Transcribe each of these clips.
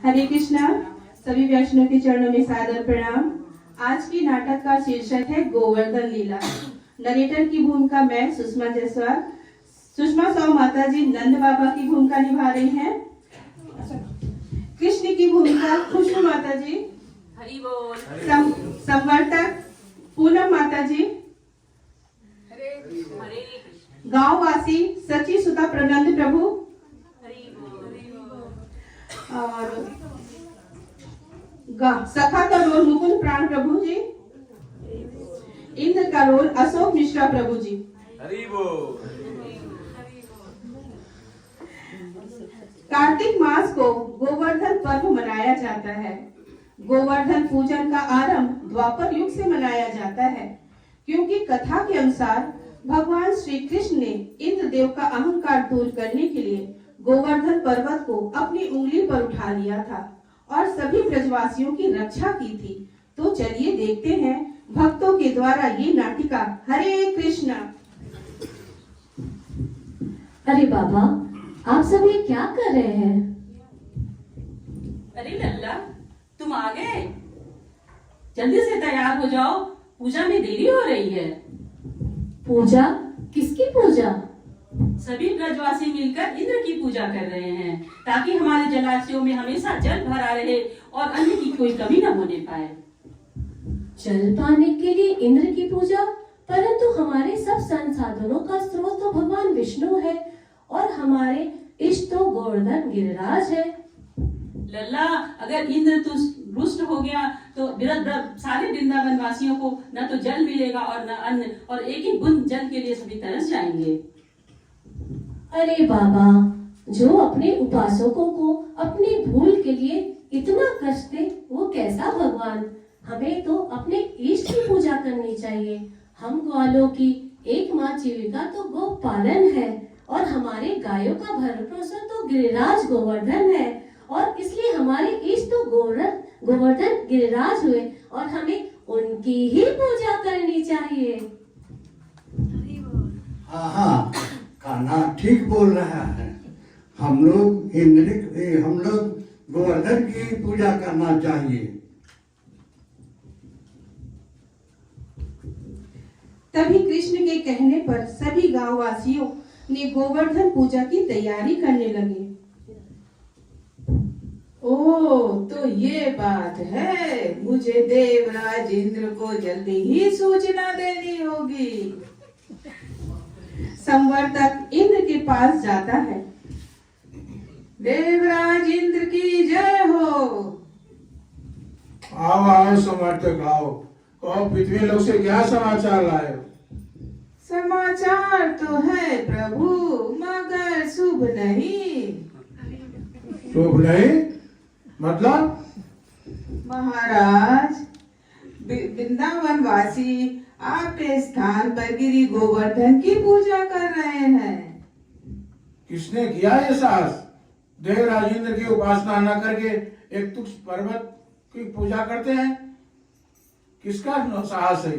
हरे कृष्णा। सभी वैष्णव के चरणों में सादर प्रणाम। आज की नाटक का शीर्षक है गोवर्धन लीला। नरेटर की भूमिका मैं सुषमा जायसवाल। सुषमा साहू माता जी नंद बाबा की भूमिका निभा रही हैं। कृष्ण की भूमिका खुशबू माता जी। हरि बोल। संवर्तक पूनम माता जी। हरे कृष्ण। गांव वासी सची सुता प्रनंद प्रभु। और सखा का रोल मुकुंद प्राण प्रभु जी। इंद्र का रोल अशोक मिश्रा प्रभु जी। हरि बोल। कार्तिक मास को गोवर्धन पर्व मनाया जाता है। गोवर्धन पूजन का आरंभ द्वापर युग से मनाया जाता है, क्योंकि कथा के अनुसार भगवान श्री कृष्ण ने इंद्र देव का अहंकार दूर करने के लिए गोवर्धन पर्वत को अपनी उंगली पर उठा लिया था और सभी ब्रजवासियों की रक्षा की थी। तो चलिए देखते हैं भक्तों के द्वारा ये नाटिका। हरे कृष्णा। अरे बाबा, आप सभी क्या कर रहे हैं? अरे लल्ला, तुम आ गए। जल्दी से तैयार हो जाओ, पूजा में देरी हो रही है। पूजा? किसकी पूजा? सभी ब्रजवासी मिलकर इंद्र की पूजा कर रहे हैं, ताकि हमारे जलाशयों में हमेशा जल भरा रहे और अन्न की कोई कमी न होने पाए। जल पाने के लिए इंद्र की पूजा? परंतु हमारे सब संसाधनों का स्रोत तो भगवान विष्णु है और हमारे इष्ट तो गोवर्धन गिरिराज है। लल्ला, अगर इंद्र रुष्ट हो गया तो सारे वृंदावन वासियों को न तो जल मिलेगा और न अन्न, और एक ही बूंद जल के लिए सभी तरस जाएंगे। अरे बाबा, जो अपने उपासकों को अपनी भूल के लिए इतना कष्ट दे, वो कैसा भगवान? हमें तो अपने इष्ट की पूजा करनी चाहिए। हम ग्वालों की एकमात्र जीविका तो गो पालन है और हमारे गायों का भरण पोषण तो गिरिराज गोवर्धन है, और इसलिए हमारे इष्ट तो गोवर्धन गिरिराज हुए और हमें उनकी ही पूजा करनी चाहिए। हाँ, कान्हा ठीक बोल रहा है। हम लोग गोवर्धन की पूजा करना चाहिए। तभी कृष्ण के कहने पर सभी गांव वासियों ने गोवर्धन पूजा की तैयारी करने लगे। ओ, तो ये बात है, मुझे देवराज इंद्र को जल्दी ही सूचना देनी होगी। संवर्तक इंद्र के पास जाता है। देवराज इंद्र की जय हो। आओ संवर्तक आओ, कहो पृथ्वी लोक से क्या समाचार लाए हो? समाचार तो है प्रभु, मगर शुभ नहीं। शुभ नहीं? मतलब? महाराज, वृंदावन वासी आपके स्थान पर गिरी गोवर्धन की पूजा कर रहे हैं। किसने किया ये साहस? देवराज इंद्र की उपासना न करके एक तुच्छ पर्वत की पूजा करते हैं? किसका साहस है?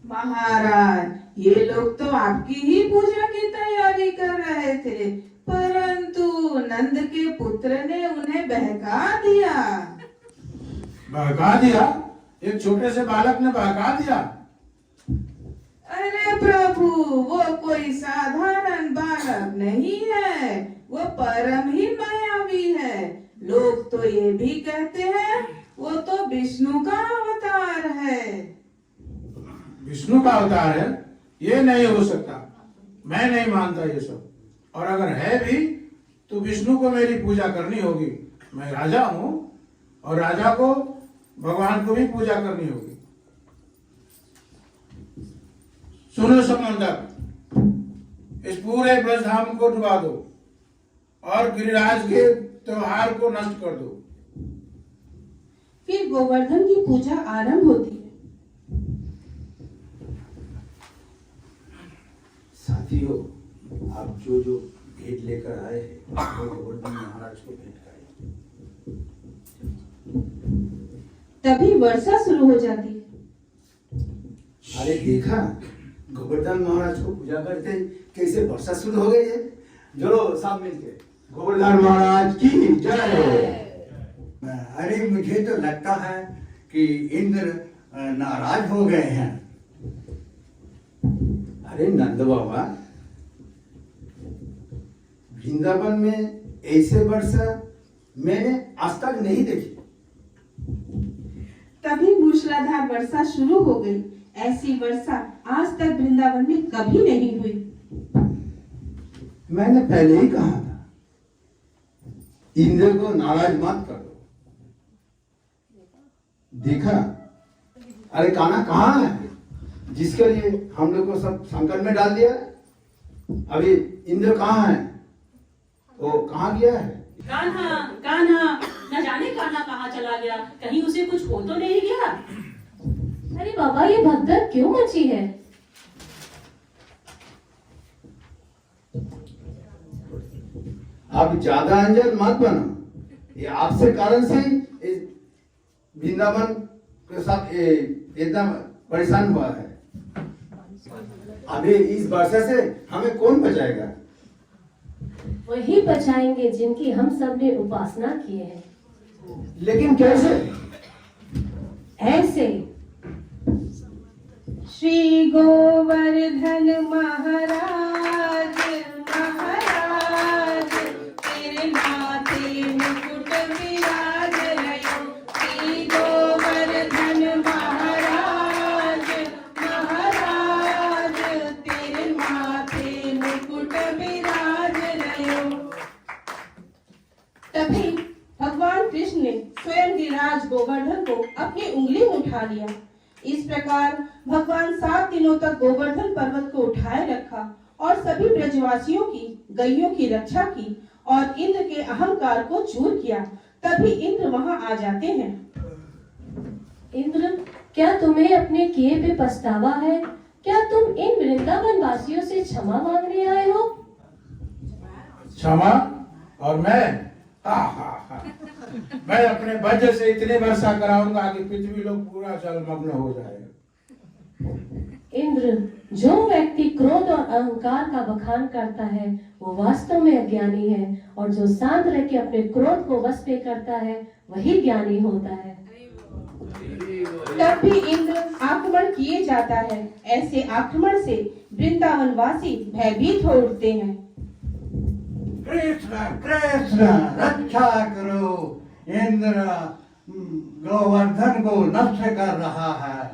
महाराज, ये लोग तो आपकी ही पूजा की तैयारी कर रहे थे, परंतु नंद के पुत्र ने उन्हें बहका दिया। बहका दिया? एक छोटे से बालक ने बहका दिया? अरे प्रभु, वो कोई साधारण बालक नहीं है, वो परम ही मायावी है। लोग तो ये भी कहते हैं वो तो विष्णु का अवतार है। विष्णु का अवतार है? ये नहीं हो सकता, मैं नहीं मानता ये सब। और अगर है भी तो विष्णु को मेरी पूजा करनी होगी। मैं राजा हूं और राजा को भगवान को भी पूजा करनी होगी। सुनो संबंधक, इस पूरे ब्रजधाम को डुबा दो और गिरिराज के त्योहार को नष्ट कर दो। फिर गोवर्धन की पूजा आरंभ होती है। साथियों, आप जो भेंट लेकर आए हैं, वो गोवर्धन महाराज को भेंट करें। तभी वर्षा शुरू हो जाती है। अरे देखा, गोवर्धन महाराज को पूजा करते कैसे वर्षा शुरू हो गई है। चलो सब मिलके गोवर्धन महाराज की जय हो। अरे मुझे तो लगता है कि इंद्र नाराज हो गए हैं। अरे नंद बाबा, वृंदावन में ऐसे वर्षा मैंने आज तक नहीं देखी। तभी मूसलाधार वर्षा शुरू हो गई। ऐसी वर्षा आज तक वृंदावन में कभी नहीं हुई। मैंने पहले ही कहा था, इंद्र को नाराज मत करो। देखा, अरे कान्हा कहाँ है जिसके लिए हम लोग को सब संकट में डाल दिया? अभी इंद्र कहाँ है? वो कहाँ गया है? कान्हा कान्हा, न जाने कान्हा कहाँ चला गया। कहीं उसे कुछ हो तो नहीं गया? अरे बाबा, ये भगदड़ क्यों मची है? आप ज्यादा अंजन मत बनो। ये आपसे कारण से इस वृंदावन के साथ एकदम परेशान हुआ है। अभी इस वर्षा से हमें कौन बचाएगा? वही बचाएंगे जिनकी हम सब ने उपासना की है। लेकिन कैसे? ऐसे। श्री गोवर्धन महाराज महाराज, तेरे माथे मुकुट विराज रयो। श्री गोवर्धन महाराज महाराज, तेरे माथे मुकुट विराज रयो। तभी भगवान कृष्ण ने स्वयं गिरिराज गोवर्धन को अपनी उंगली में उठा लिया। इस प्रकार भगवान 7 दिनों तक गोवर्धन पर्वत को उठाए रखा और सभी ब्रजवासियों की गैयों की रक्षा की और इंद्र के अहंकार को चूर किया। तभी इंद्र वहां आ जाते हैं। इंद्र, क्या तुम्हें अपने किए पे पछतावा है? क्या तुम इन वृंदावन वासियों से क्षमा मांगने आए हो? क्षमा? और मैं मैं अपने वज्र से इतनी वर्षा कराऊंगा कि पृथ्वी लोग पूरा जलमग्न हो जाएगा। इंद्र, जो व्यक्ति क्रोध और अहंकार का बखान करता है वो वास्तव में अज्ञानी है, और जो शांत रह के अपने क्रोध को वश में करता है वही ज्ञानी होता है। तब भी इंद्र आक्रमण किए जाता है। ऐसे आक्रमण से वृंदावन वासी भयभीत हो उठते हैं। कृष्ण कृष्ण, रक्षा करो। इंद्र गोवर्धन को नष्ट कर रहा है।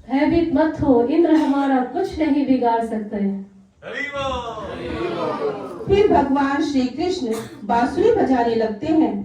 भयभीत मत हो, इंद्र हमारा कुछ नहीं बिगाड़ सकते। फिर भगवान श्री कृष्ण बांसुरी बजाने लगते हैं।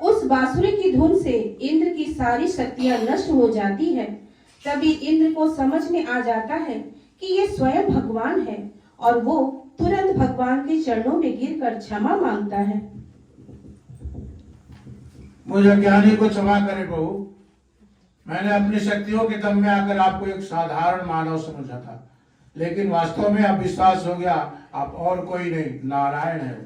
उस बांसुरी की धुन से इंद्र की सारी शक्तियां नष्ट हो जाती हैं। तभी इंद्र को समझ में आ जाता है कि ये स्वयं भगवान है और वो तुरंत भगवान के चरणों में गिरकर क्षमा मांगता है। मुझे ज्ञानी को क्षमा करे प्रभु। मैंने अपनी शक्तियों के दम में आकर आपको एक साधारण मानव समझा था, लेकिन वास्तव में अब विश्वास हो गया आप और कोई नहीं, नारायण है।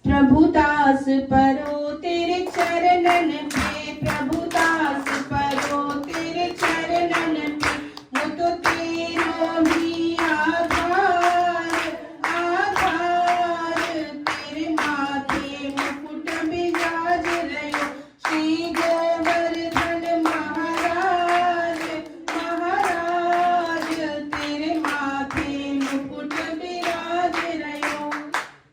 प्रभुदास परो तेरे चरणन पे, प्रभुदास परो तेरे चरणन पे, वो तो तेरो भी आधार आधार, तेरे माथे मुकुट बिराज रयो। श्री गोवर्धन महाराज महाराज, तेरे माथे मुकुट बिराज रयो।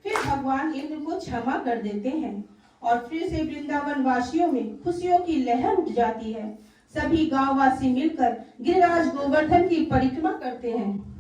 फिर भगवान इंद्र को क्षमा कर देते हैं और फिर से वृंदावन वासियों में खुशियों की लहर उठ जाती है। सभी गांववासी मिलकर गिरिराज गोवर्धन की परिक्रमा करते हैं।